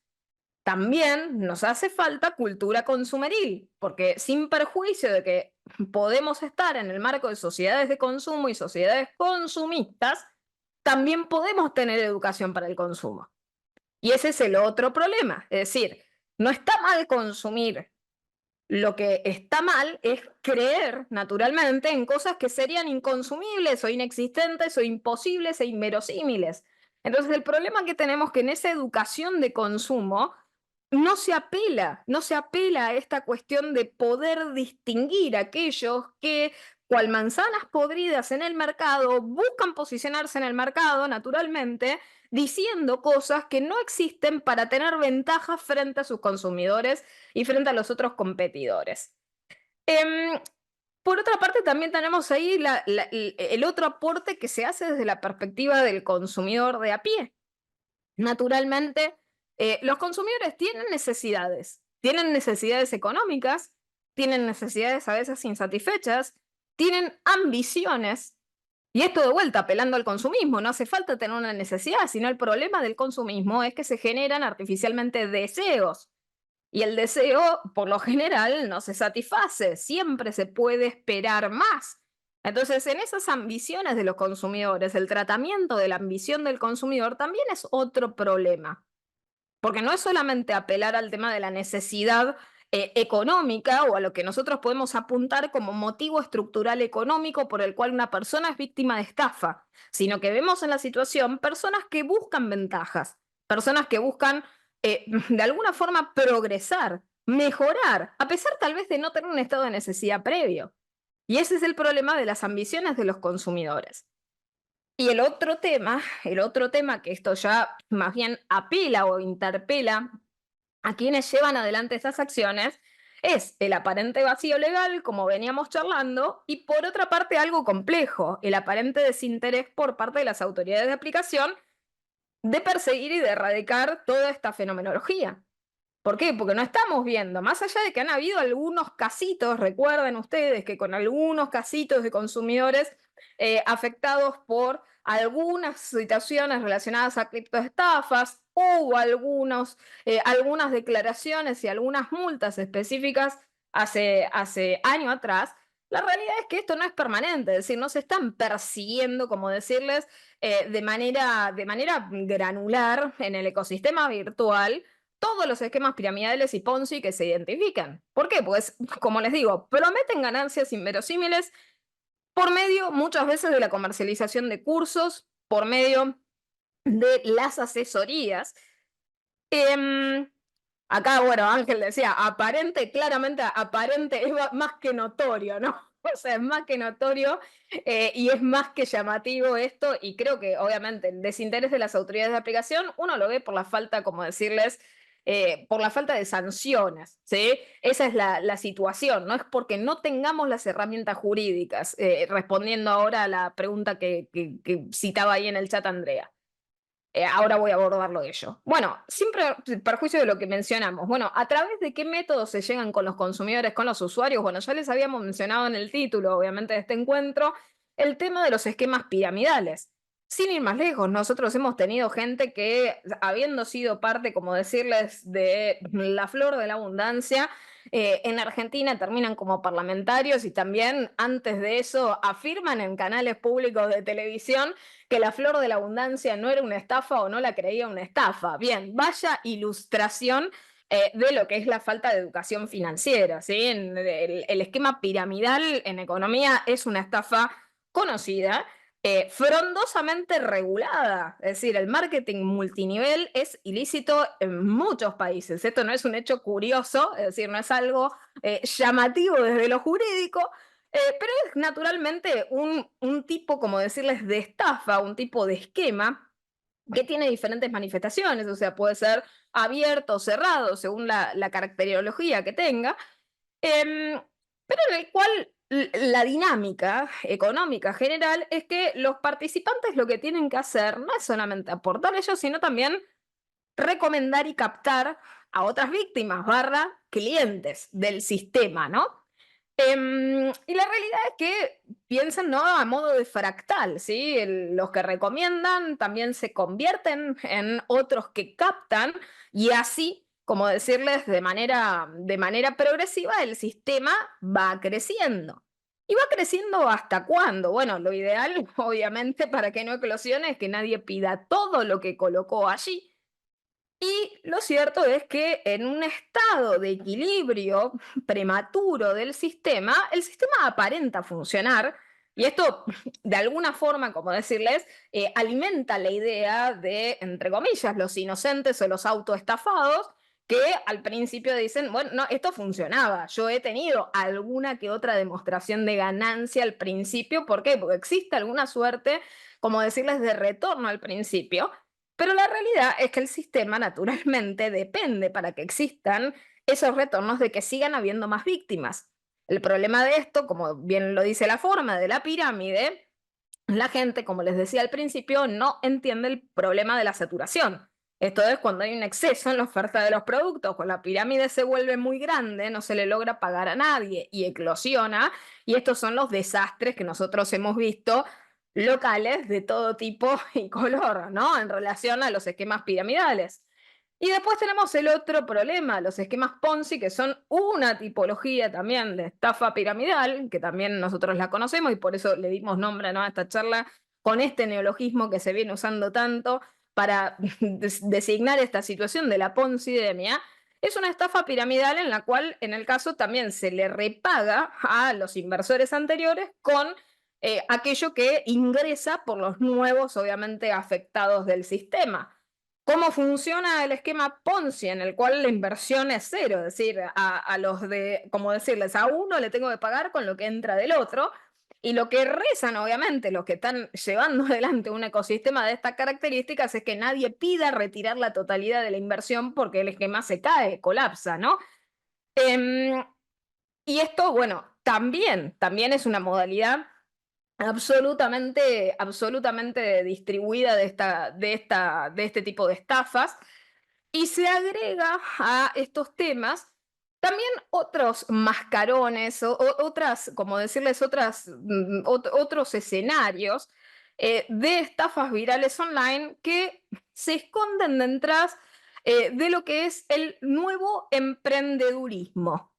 También nos hace falta cultura consumeril, porque sin perjuicio de que podemos estar en el marco de sociedades de consumo y sociedades consumistas, también podemos tener educación para el consumo. Y ese es el otro problema. Es decir, no está mal consumir. Lo que está mal es creer naturalmente en cosas que serían inconsumibles o inexistentes o imposibles e inverosímiles. Entonces el problema que tenemos es que en esa educación de consumo no se apela a esta cuestión de poder distinguir a aquellos que, cual manzanas podridas en el mercado, buscan posicionarse en el mercado naturalmente, diciendo cosas que no existen para tener ventajas frente a sus consumidores y frente a los otros competidores. Em, por otra parte, también tenemos ahí el otro aporte que se hace desde la perspectiva del consumidor de a pie. Naturalmente, los consumidores tienen necesidades económicas, tienen necesidades a veces insatisfechas, tienen ambiciones, y esto de vuelta apelando al consumismo, no hace falta tener una necesidad, sino el problema del consumismo es que se generan artificialmente deseos, y el deseo, por lo general, no se satisface, siempre se puede esperar más. Entonces, en esas ambiciones de los consumidores, el tratamiento de la ambición del consumidor también es otro problema, porque no es solamente apelar al tema de la necesidad económica o a lo que nosotros podemos apuntar como motivo estructural económico por el cual una persona es víctima de estafa, sino que vemos en la situación personas que buscan ventajas, personas que buscan de alguna forma progresar, mejorar, a pesar tal vez de no tener un estado de necesidad previo. Y ese es el problema de las ambiciones de los consumidores. Y el otro tema que esto ya más bien apela o interpela a quienes llevan adelante estas acciones, es el aparente vacío legal, como veníamos charlando, y por otra parte algo complejo, el aparente desinterés por parte de las autoridades de aplicación de perseguir y de erradicar toda esta fenomenología. ¿Por qué? Porque no estamos viendo, más allá de que han habido algunos casitos, recuerden ustedes que con algunos casitos de consumidores afectados por algunas situaciones relacionadas a criptoestafas, hubo algunas declaraciones y algunas multas específicas hace años atrás. La realidad es que esto no es permanente, es decir, no se están persiguiendo, como decirles, de manera granular en el ecosistema virtual todos los esquemas piramidales y Ponzi que se identifican. ¿Por qué? Pues, como les digo, prometen ganancias inverosímiles por medio muchas veces de la comercialización de cursos, por medio de las asesorías. Em, Acá, bueno, Ángel decía, claramente aparente, es más que notorio, ¿no? O sea, es más que notorio y es más que llamativo esto, y creo que obviamente el desinterés de las autoridades de aplicación, uno lo ve por la falta, como decirles, por la falta de sanciones, ¿sí? Esa es la situación, no es porque no tengamos las herramientas jurídicas, respondiendo ahora a la pregunta que citaba ahí en el chat Andrea. Ahora voy a abordarlo ello. Bueno, siempre perjuicio de lo que mencionamos. Bueno, ¿a través de qué métodos se llegan con los consumidores, con los usuarios? Bueno, ya les habíamos mencionado en el título, obviamente, de este encuentro, el tema de los esquemas piramidales. Sin ir más lejos, nosotros hemos tenido gente que, habiendo sido parte, como decirles, de la flor de la abundancia, en Argentina terminan como parlamentarios y también antes de eso afirman en canales públicos de televisión que la flor de la abundancia no era una estafa o no la creía una estafa. Bien, vaya ilustración de lo que es la falta de educación financiera, ¿sí? El esquema piramidal en economía es una estafa conocida, frondosamente regulada. Es decir, el marketing multinivel es ilícito en muchos países. Esto no es un hecho curioso, es decir, no es algo llamativo desde lo jurídico, pero es naturalmente un tipo, como decirles, de estafa, un tipo de esquema que tiene diferentes manifestaciones, o sea, puede ser abierto o cerrado según la caracterología que tenga, pero en el cual la dinámica económica general es que los participantes lo que tienen que hacer no es solamente aportar ellos, sino también recomendar y captar a otras víctimas barra clientes del sistema, ¿no? Y la realidad es que piensan, ¿no?, a modo de fractal, ¿sí? Los que recomiendan también se convierten en otros que captan y así, como decirles, de manera progresiva el sistema va creciendo. ¿Y va creciendo hasta cuándo? Bueno, lo ideal, obviamente, para que no eclosione es que nadie pida todo lo que colocó allí. Y lo cierto es que en un estado de equilibrio prematuro del sistema, el sistema aparenta funcionar y esto, de alguna forma, como decirles, alimenta la idea de, entre comillas, los inocentes o los autoestafados que al principio dicen, bueno, no, esto funcionaba, yo he tenido alguna que otra demostración de ganancia al principio, ¿por qué? Porque existe alguna suerte, como decirles, de retorno al principio. Pero la realidad es que el sistema naturalmente depende para que existan esos retornos de que sigan habiendo más víctimas. El problema de esto, como bien lo dice la forma de la pirámide, la gente, como les decía al principio, no entiende el problema de la saturación. Esto es cuando hay un exceso en la oferta de los productos, cuando la pirámide se vuelve muy grande, no se le logra pagar a nadie y eclosiona, y estos son los desastres que nosotros hemos visto locales de todo tipo y color, ¿no? En relación a los esquemas piramidales. Y después tenemos el otro problema, los esquemas Ponzi, que son una tipología también de estafa piramidal, que también nosotros la conocemos y por eso le dimos nombre, ¿no?, a esta charla con este neologismo que se viene usando tanto para designar esta situación de la ponzidemia. Es una estafa piramidal en la cual, en el caso, también se le repaga a los inversores anteriores con aquello que ingresa por los nuevos, obviamente, afectados del sistema. ¿Cómo funciona el esquema Ponzi, en el cual la inversión es cero? Es decir, a los de, como decirles, a uno le tengo que pagar con lo que entra del otro, y lo que rezan, obviamente, los que están llevando adelante un ecosistema de estas características es que nadie pida retirar la totalidad de la inversión porque el esquema se cae, colapsa, ¿no? Em, y esto, bueno, también es una modalidad absolutamente distribuida de este tipo de estafas, y se agrega a estos temas también otros mascarones, otras, como decirles, otros escenarios de estafas virales online que se esconden detrás de lo que es el nuevo emprendedurismo.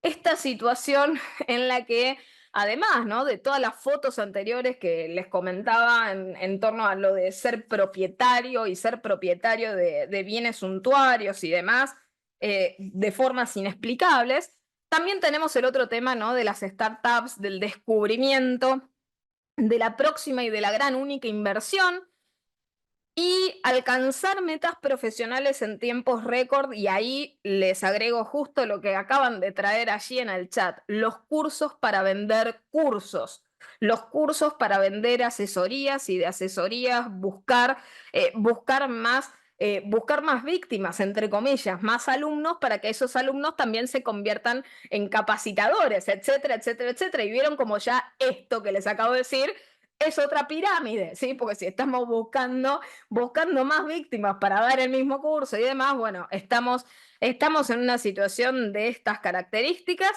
Esta situación en la que, además, ¿no?, de todas las fotos anteriores que les comentaba en torno a lo de ser propietario y ser propietario de bienes suntuarios y demás, de formas inexplicables, también tenemos el otro tema, ¿no?, de las startups, del descubrimiento, de la próxima y de la gran única inversión, y alcanzar metas profesionales en tiempos récord, y ahí les agrego justo lo que acaban de traer allí en el chat, los cursos para vender cursos, los cursos para vender asesorías y de asesorías buscar más víctimas, entre comillas, más alumnos para que esos alumnos también se conviertan en capacitadores, etcétera, etcétera, etcétera. Y vieron como ya esto que les acabo de decir es otra pirámide, ¿sí? Porque si estamos buscando más víctimas para dar el mismo curso y demás, bueno, estamos en una situación de estas características,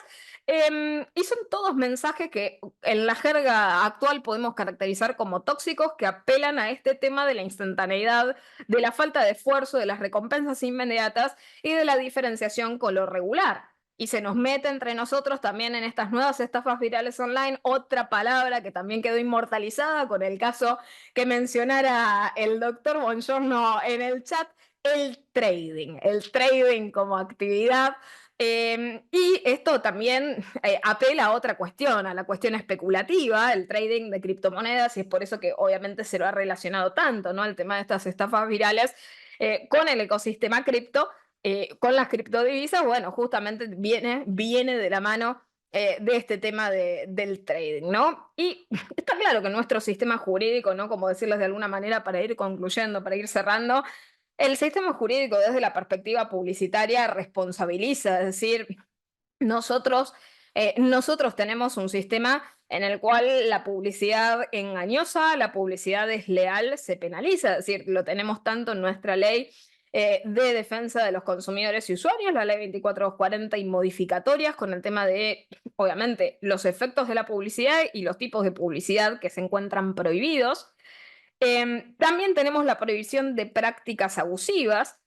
y son todos mensajes que en la jerga actual podemos caracterizar como tóxicos, que apelan a este tema de la instantaneidad, de la falta de esfuerzo, de las recompensas inmediatas y de la diferenciación con lo regular. y se nos mete entre nosotros también en estas nuevas estafas virales online, otra palabra que también quedó inmortalizada con el caso que mencionara el doctor Bongiorno en el chat, el trading como actividad. Y esto también apela a otra cuestión, a la cuestión especulativa, el trading de criptomonedas, y es por eso que obviamente se lo ha relacionado tanto, ¿no? El tema de estas estafas virales con el ecosistema cripto, con las criptodivisas, bueno, justamente viene de la mano de este tema del trading, ¿no? Y está claro que nuestro sistema jurídico, ¿no? Como decirles de alguna manera para ir concluyendo, para ir cerrando, el sistema jurídico desde la perspectiva publicitaria responsabiliza, es decir, nosotros, nosotros tenemos un sistema en el cual la publicidad engañosa, la publicidad desleal se penaliza, es decir, lo tenemos tanto en nuestra ley de defensa de los consumidores y usuarios, la ley 24240 y modificatorias con el tema de, obviamente, los efectos de la publicidad y los tipos de publicidad que se encuentran prohibidos. También tenemos la prohibición de prácticas abusivas.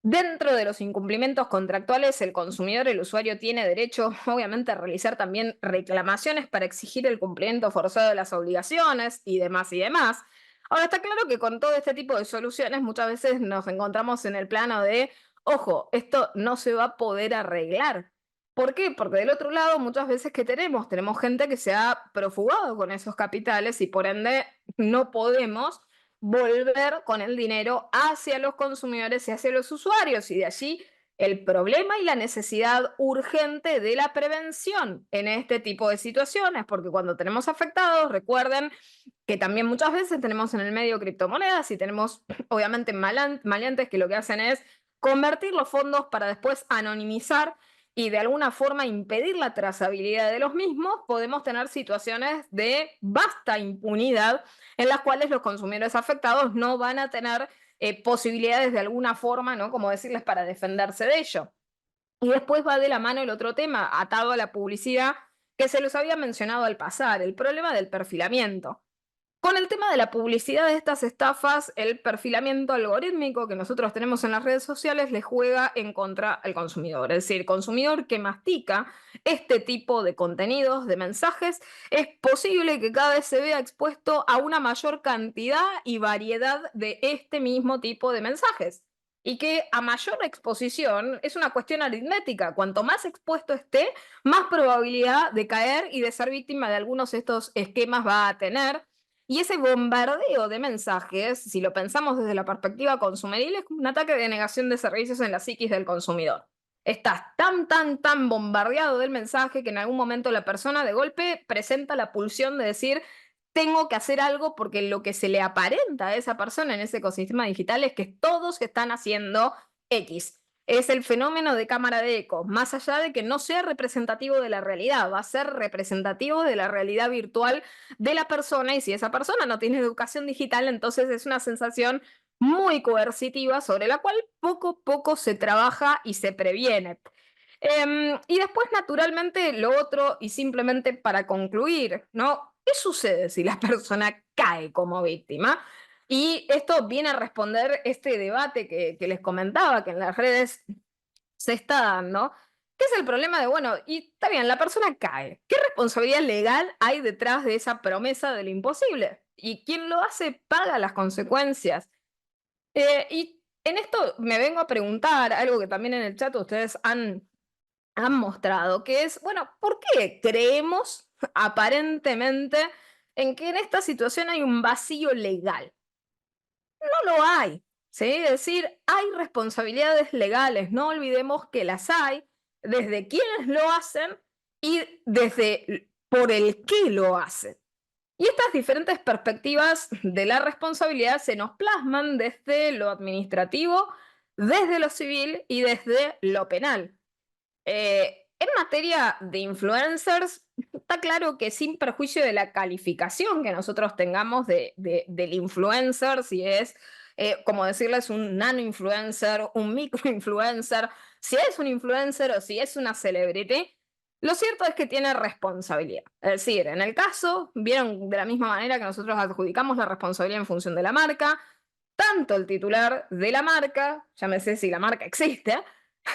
Dentro de los incumplimientos contractuales, el consumidor, el usuario, tiene derecho, obviamente, a realizar también reclamaciones para exigir el cumplimiento forzado de las obligaciones y demás y demás. Ahora, está claro que con todo este tipo de soluciones muchas veces nos encontramos en el plano de, ojo, esto no se va a poder arreglar. ¿Por qué? Porque del otro lado, muchas veces que tenemos gente que se ha profugado con esos capitales y por ende no podemos volver con el dinero hacia los consumidores y hacia los usuarios. Y de allí el problema y la necesidad urgente de la prevención en este tipo de situaciones, porque cuando tenemos afectados, recuerden que también muchas veces tenemos en el medio criptomonedas y tenemos obviamente maleantes que lo que hacen es convertir los fondos para después anonimizar y de alguna forma impedir la trazabilidad de los mismos, podemos tener situaciones de vasta impunidad en las cuales los consumidores afectados no van a tener posibilidades de alguna forma, ¿no? Como decirles, para defenderse de ello. Y después va de la mano el otro tema, atado a la publicidad, que se los había mencionado al pasar, el problema del perfilamiento. Con el tema de la publicidad de estas estafas, el perfilamiento algorítmico que nosotros tenemos en las redes sociales le juega en contra al consumidor. Es decir, el consumidor que mastica este tipo de contenidos, de mensajes, es posible que cada vez se vea expuesto a una mayor cantidad y variedad de este mismo tipo de mensajes. Y que a mayor exposición es una cuestión aritmética. Cuanto más expuesto esté, más probabilidad de caer y de ser víctima de algunos de estos esquemas va a tener. Y ese bombardeo de mensajes, si lo pensamos desde la perspectiva consumeril, es como un ataque de negación de servicios en la psiquis del consumidor. Estás tan bombardeado del mensaje que en algún momento la persona de golpe presenta la pulsión de decir, tengo que hacer algo porque lo que se le aparenta a esa persona en ese ecosistema digital es que todos están haciendo X. Es el fenómeno de cámara de eco, más allá de que no sea representativo de la realidad, va a ser representativo de la realidad virtual de la persona, y si esa persona no tiene educación digital, entonces es una sensación muy coercitiva sobre la cual poco a poco se trabaja y se previene. Y después, naturalmente, lo otro, y simplemente para concluir, ¿no? ¿Qué sucede si la persona cae como víctima? Y esto viene a responder este debate que les comentaba, que en las redes se está dando, que es el problema de, bueno, y está bien, la persona cae. ¿Qué responsabilidad legal hay detrás de esa promesa de lo imposible? Y quien lo hace paga las consecuencias. Y en esto me vengo a preguntar algo que también en el chat ustedes han mostrado, que es, bueno, ¿por qué creemos aparentemente en que en esta situación hay un vacío legal? No lo hay, ¿sí? Es decir, hay responsabilidades legales, no olvidemos que las hay, desde quienes lo hacen y desde por el qué lo hacen. Y estas diferentes perspectivas de la responsabilidad se nos plasman desde lo administrativo, desde lo civil y desde lo penal. En materia de influencers, está claro que sin perjuicio de la calificación que nosotros tengamos del influencer, si es, como decirles, un nano influencer, un micro influencer, si es un influencer o si es una celebrity, lo cierto es que tiene responsabilidad. Es decir, en el caso, vieron de la misma manera que nosotros adjudicamos la responsabilidad en función de la marca, tanto el titular de la marca, llámese si la marca existe,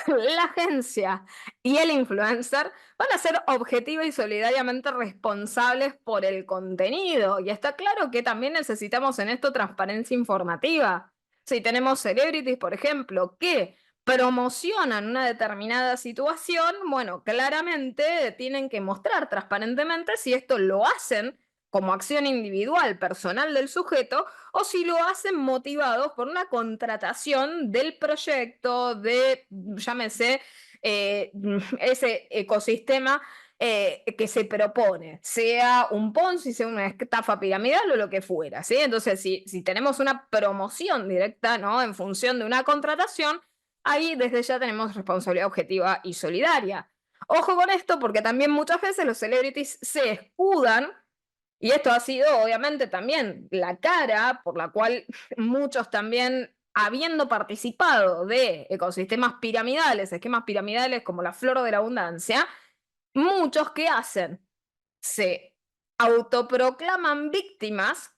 la agencia y el influencer van a ser objetiva y solidariamente responsables por el contenido. Y está claro que también necesitamos en esto transparencia informativa. Si tenemos celebrities, por ejemplo, que promocionan una determinada situación, bueno, claramente tienen que mostrar transparentemente si esto lo hacen como acción individual, personal del sujeto, o si lo hacen motivados por una contratación del proyecto, de, llámese, ese ecosistema que se propone, sea un Ponzi, sea una estafa piramidal o lo que fuera, ¿sí? Entonces, si tenemos una promoción directa, ¿no? En función de una contratación, ahí desde ya tenemos responsabilidad objetiva y solidaria. Ojo con esto, porque también muchas veces los celebrities se escudan y esto ha sido obviamente también la cara por la cual muchos también, habiendo participado de ecosistemas piramidales, esquemas piramidales como la flor de la abundancia, muchos que hacen, se autoproclaman víctimas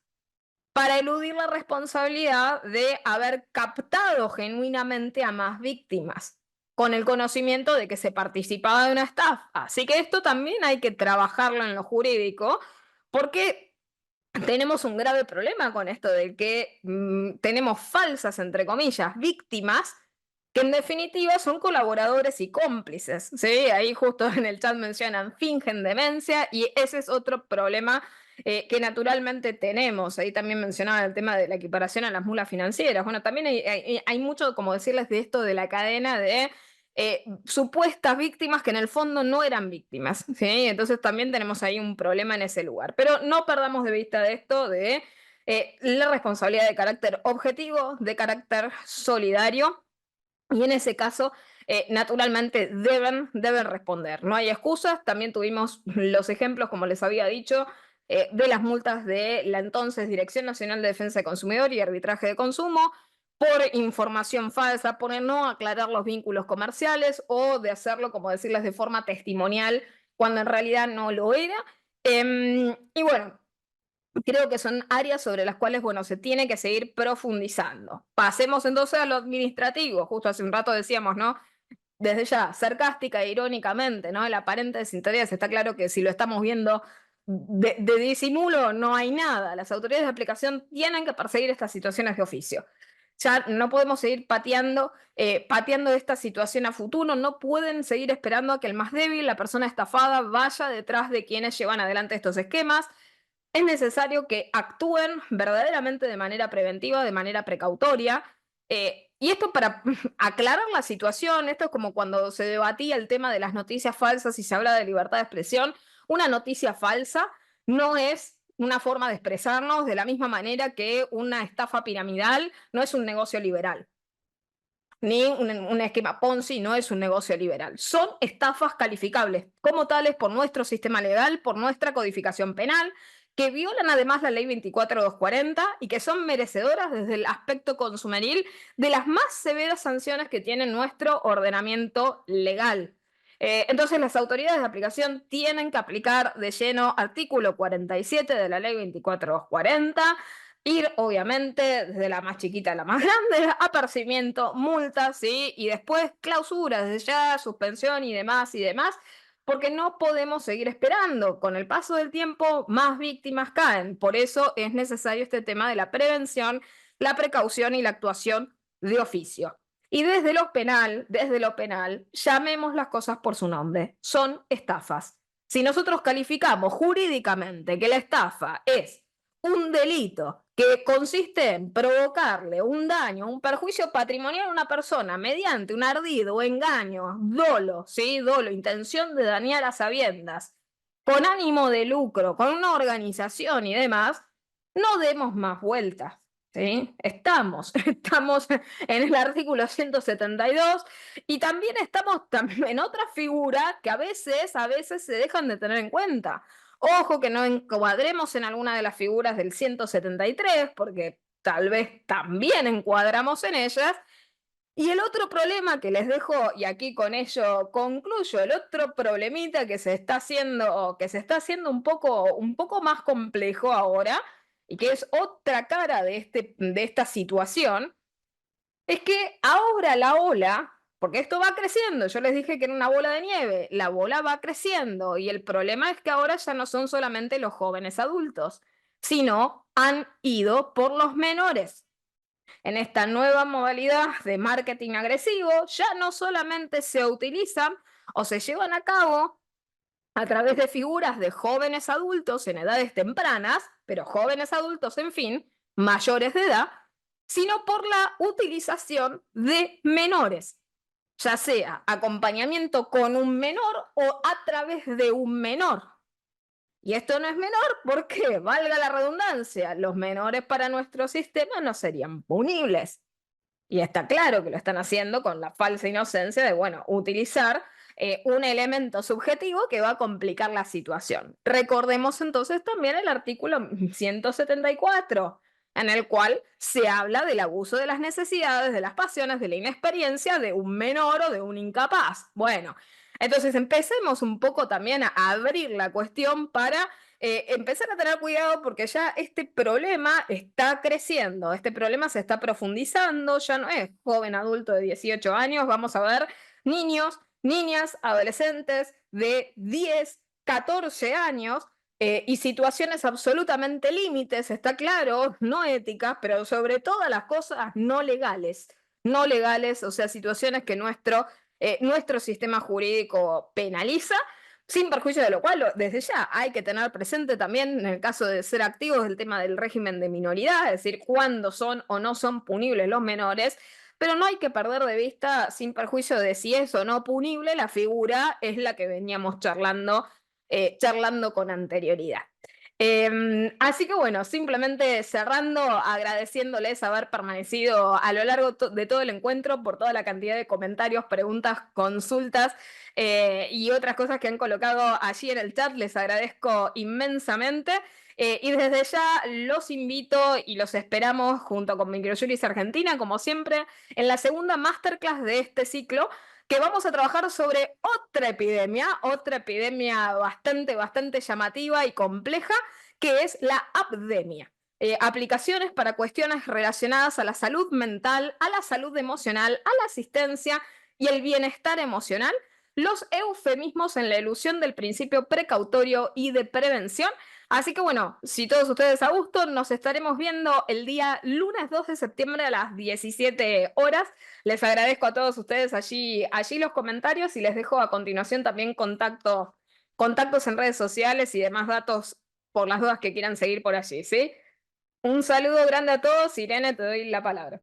para eludir la responsabilidad de haber captado genuinamente a más víctimas, con el conocimiento de que se participaba de una estafa. Así que esto también hay que trabajarlo en lo jurídico, porque tenemos un grave problema con esto de que tenemos falsas, entre comillas, víctimas, que en definitiva son colaboradores y cómplices, ¿sí? Ahí justo en el chat mencionan, fingen demencia, y ese es otro problema que naturalmente tenemos. Ahí también mencionaba el tema de la equiparación a las mulas financieras. Bueno, también hay mucho, como decirles, de esto de la cadena de supuestas víctimas que en el fondo no eran víctimas, ¿sí? Entonces también tenemos ahí un problema en ese lugar. Pero no perdamos de vista de esto de la responsabilidad de carácter objetivo, de carácter solidario, y en ese caso, naturalmente deben responder. No hay excusas. También tuvimos los ejemplos, como les había dicho, de las multas de la entonces Dirección Nacional de Defensa del Consumidor y Arbitraje de Consumo por información falsa, por no aclarar los vínculos comerciales o de hacerlo, como decirles, de forma testimonial, cuando en realidad no lo era. Y bueno, creo que son áreas sobre las cuales, bueno, se tiene que seguir profundizando. Pasemos entonces a lo administrativo. Justo hace un rato decíamos, ¿no? Desde ya, sarcástica e irónicamente, ¿no? El aparente desinterés, está claro que si lo estamos viendo de disimulo, no hay nada. Las autoridades de aplicación tienen que perseguir estas situaciones de oficio. Ya no podemos seguir pateando esta situación a futuro, no pueden seguir esperando a que el más débil, la persona estafada, vaya detrás de quienes llevan adelante estos esquemas. Es necesario que actúen verdaderamente de manera preventiva, de manera precautoria. Y esto para aclarar la situación, esto es como cuando se debatía el tema de las noticias falsas y se habla de libertad de expresión. Una noticia falsa no es una forma de expresarnos de la misma manera que una estafa piramidal no es un negocio liberal, ni un esquema Ponzi no es un negocio liberal. Son estafas calificables como tales por nuestro sistema legal, por nuestra codificación penal, que violan además la ley 24240 y que son merecedoras desde el aspecto consumeril de las más severas sanciones que tiene nuestro ordenamiento legal. Entonces las autoridades de aplicación tienen que aplicar de lleno artículo 47 de la ley 24240, ir obviamente desde la más chiquita a la más grande, apercibimiento, multas, ¿sí? Y después clausura, desde ya, suspensión y demás, porque no podemos seguir esperando. Con el paso del tiempo, más víctimas caen. Por eso es necesario este tema de la prevención, la precaución y la actuación de oficio. Y desde lo penal, llamemos las cosas por su nombre. Son estafas. Si nosotros calificamos jurídicamente que la estafa es un delito que consiste en provocarle un daño, un perjuicio patrimonial a una persona mediante un ardido o engaño, dolo, ¿sí? Dolo, intención de dañar a sabiendas, con ánimo de lucro, con una organización y demás, no demos más vueltas. ¿Sí? Estamos en el artículo 172 y también estamos en otra figura que a veces se dejan de tener en cuenta. Ojo que no encuadremos en alguna de las figuras del 173, porque tal vez también encuadramos en ellas. Y el otro problema que les dejo, y aquí con ello concluyo, el otro problemita que se está haciendo un poco más complejo ahora, y que es otra cara de esta situación, es que ahora la ola, porque esto va creciendo. Yo les dije que era una bola de nieve, la bola va creciendo y el problema es que ahora ya no son solamente los jóvenes adultos, sino han ido por los menores. En esta nueva modalidad de marketing agresivo ya no solamente se utilizan o se llevan a cabo a través de figuras de jóvenes adultos en edades tempranas, pero jóvenes adultos, en fin, mayores de edad, sino por la utilización de menores, ya sea acompañamiento con un menor o a través de un menor. Y esto no es menor porque, valga la redundancia, los menores para nuestro sistema no serían punibles. Y está claro que lo están haciendo con la falsa inocencia de, bueno, utilizar un elemento subjetivo que va a complicar la situación. Recordemos entonces también el artículo 174, en el cual se habla del abuso de las necesidades, de las pasiones, de la inexperiencia de un menor o de un incapaz. Bueno, entonces empecemos un poco también a abrir la cuestión para empezar a tener cuidado porque ya este problema está creciendo, este problema se está profundizando, ya no es joven adulto de 18 años, vamos a ver niños, niñas, adolescentes de 10, 14 años y situaciones absolutamente límites, está claro, no éticas, pero sobre todas las cosas no legales. No legales, o sea, situaciones que nuestro sistema jurídico penaliza, sin perjuicio de lo cual, desde ya hay que tener presente también, en el caso de ser activos, el tema del régimen de minoridad, es decir, cuándo son o no son punibles los menores, pero no hay que perder de vista, sin perjuicio de si es o no punible, la figura es la que veníamos charlando con anterioridad. Así que bueno, simplemente cerrando, agradeciéndoles haber permanecido a lo largo de todo el encuentro por toda la cantidad de comentarios, preguntas, consultas y otras cosas que han colocado allí en el chat, les agradezco inmensamente. Y desde ya los invito y los esperamos junto con Microjuris Argentina, como siempre, en la segunda masterclass de este ciclo, que vamos a trabajar sobre otra epidemia bastante llamativa y compleja, que es la apdemia. Aplicaciones para cuestiones relacionadas a la salud mental, a la salud emocional, a la asistencia y el bienestar emocional, los eufemismos en la elusión del principio precautorio y de prevención. Así que bueno, si todos ustedes a gusto, nos estaremos viendo el día lunes 2 de septiembre a las 17 horas. Les agradezco a todos ustedes allí los comentarios y les dejo a continuación también contactos en redes sociales y demás datos por las dudas que quieran seguir por allí, ¿sí? Un saludo grande a todos. Irene, te doy la palabra.